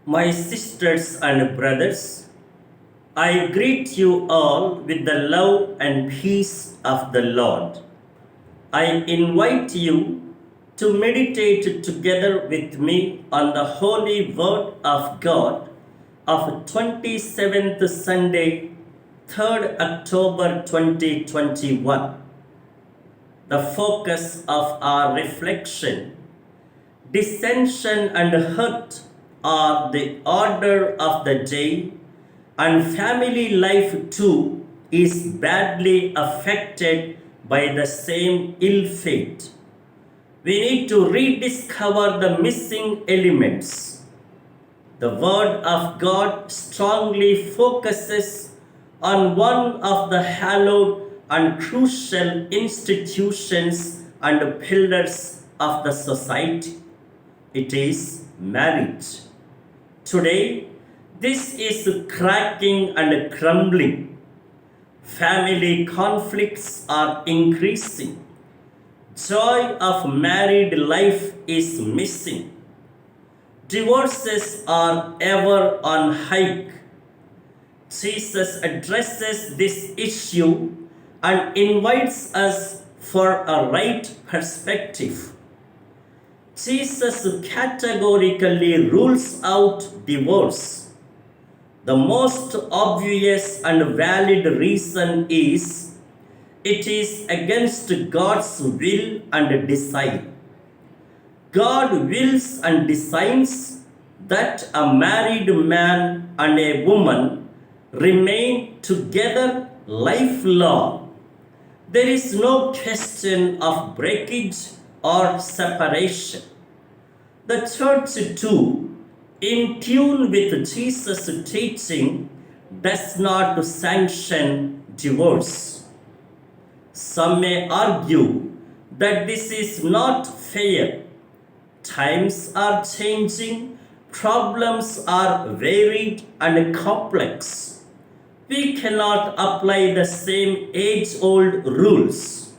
My sisters and brothers, I greet you all with the love and peace of the Lord. I invite you to meditate together with me on the Holy Word of God of 27th Sunday, 3rd October 2021. The focus of our reflection: dissension and hurt are the order of the day, and family life too is badly affected by the same ill fate. We need to rediscover the missing elements. The Word of God strongly focuses on one of the hallowed and crucial institutions and pillars of the society. It is marriage. Today, this is cracking and crumbling. Family conflicts are increasing. Joy of married life is missing. Divorces are ever on hike. Jesus addresses this issue and invites us for a right perspective. Jesus categorically rules out divorce. The most obvious and valid reason is it is against God's will and design. God wills and designs that a married man and a woman remain together lifelong. There is no question of breakage or separation. The church too, in tune with Jesus' teaching, does not sanction divorce. Some may argue that this is not fair. Times are changing, problems are varied and complex. We cannot apply the same age-old rules.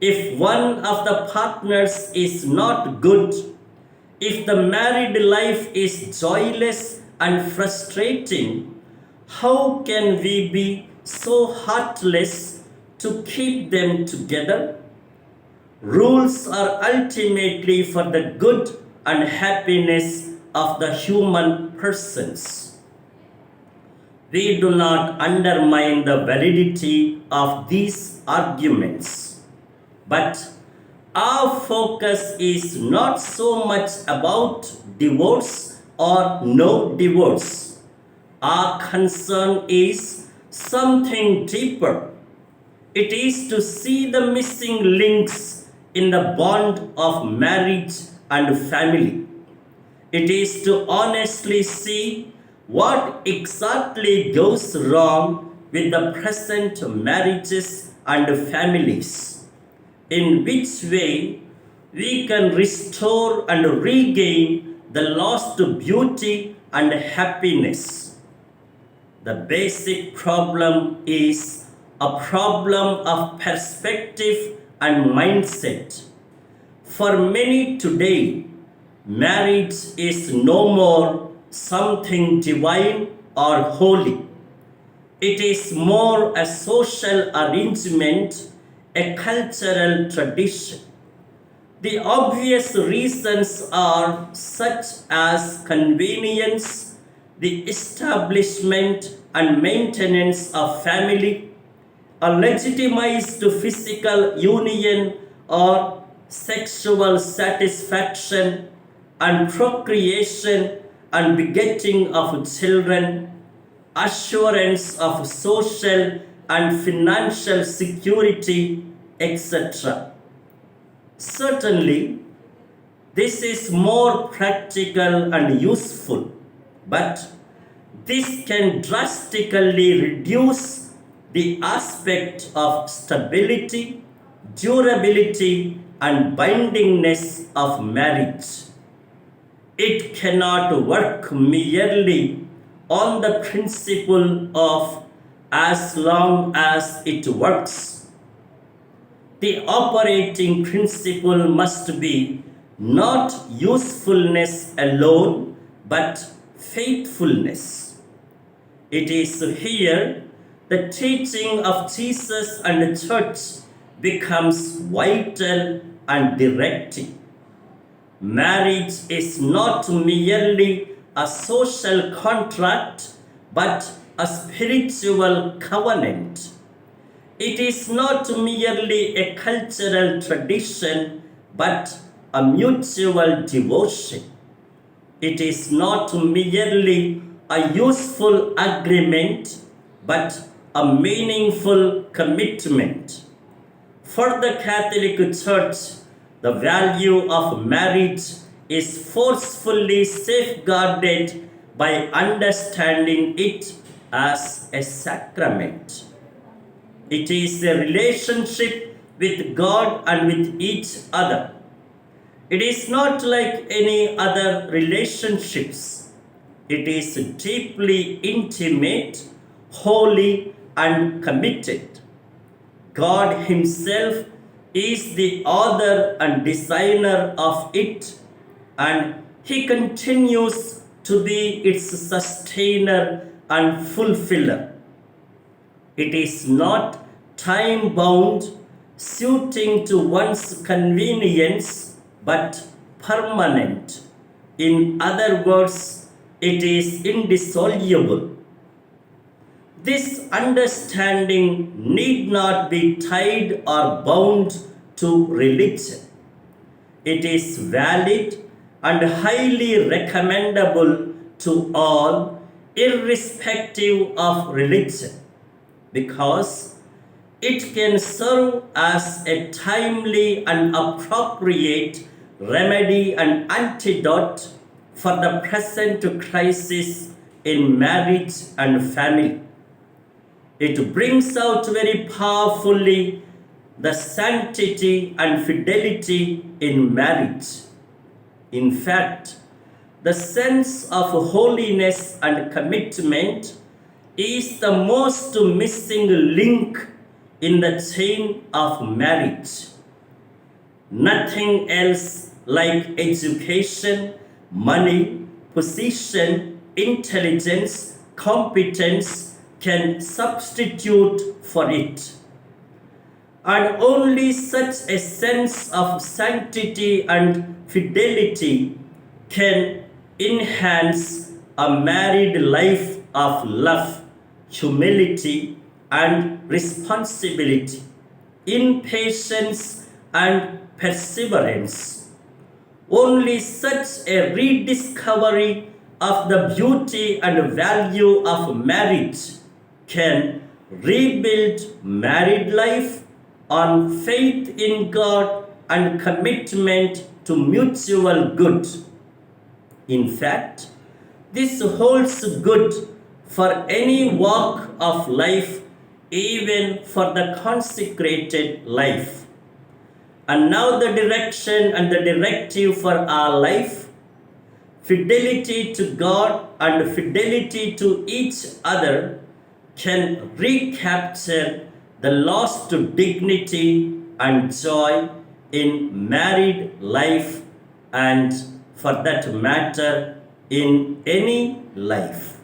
If one of the partners is not good, if the married life is joyless and frustrating, how can we be so heartless to keep them together? Rules are ultimately for the good and happiness of the human persons. We do not undermine the validity of these arguments, but our focus is not so much about divorce or no divorce. Our concern is something deeper. It is to see the missing links in the bond of marriage and family. It is to honestly see what exactly goes wrong with the present marriages and families. In which way we can restore and regain the lost beauty and happiness. The basic problem is a problem of perspective and mindset. For many today, marriage is no more something divine or holy. It is more a social arrangement, a cultural tradition. The obvious reasons are such as convenience, the establishment and maintenance of family, a legitimized physical union or sexual satisfaction, and procreation and begetting of children, assurance of social and financial security, etc. Certainly, this is more practical and useful, but this can drastically reduce the aspect of stability, durability, and bindingness of marriage. It cannot work merely on the principle of as long as it works. The operating principle must be not usefulness alone, but faithfulness. It is here the teaching of Jesus and the church becomes vital and directing. Marriage is not merely a social contract but a spiritual covenant. It is not merely a cultural tradition but a mutual devotion. It is not merely a useful agreement but a meaningful commitment. For the Catholic Church, the value of marriage is forcefully safeguarded by understanding it as a sacrament. It is a relationship with God and with each other. It is not like any other relationships. It is deeply intimate, holy, and committed. God Himself is the author and designer of it, and He continues to be its sustainer and fulfiller. It is not time bound, suiting to one's convenience, but permanent. In other words, it is indissoluble. This understanding need not be tied or bound to religion. It is valid and highly recommendable to all, irrespective of religion, because it can serve as a timely and appropriate remedy and antidote for the present crisis in marriage and family. It brings out very powerfully the sanctity and fidelity in marriage. In fact, the sense of holiness and commitment is the most missing link in the chain of marriage. Nothing else like education, money, position, intelligence, competence can substitute for it. And only such a sense of sanctity and fidelity can enhance a married life of love, humility, and responsibility, in patience and perseverance. Only such a rediscovery of the beauty and value of marriage can rebuild married life on faith in God and commitment to mutual good. In fact, this holds good for any walk of life, even for the consecrated life. And now the direction and the directive for our life: fidelity to God and fidelity to each other can recapture the lost dignity and joy in married life, and for that matter in any life.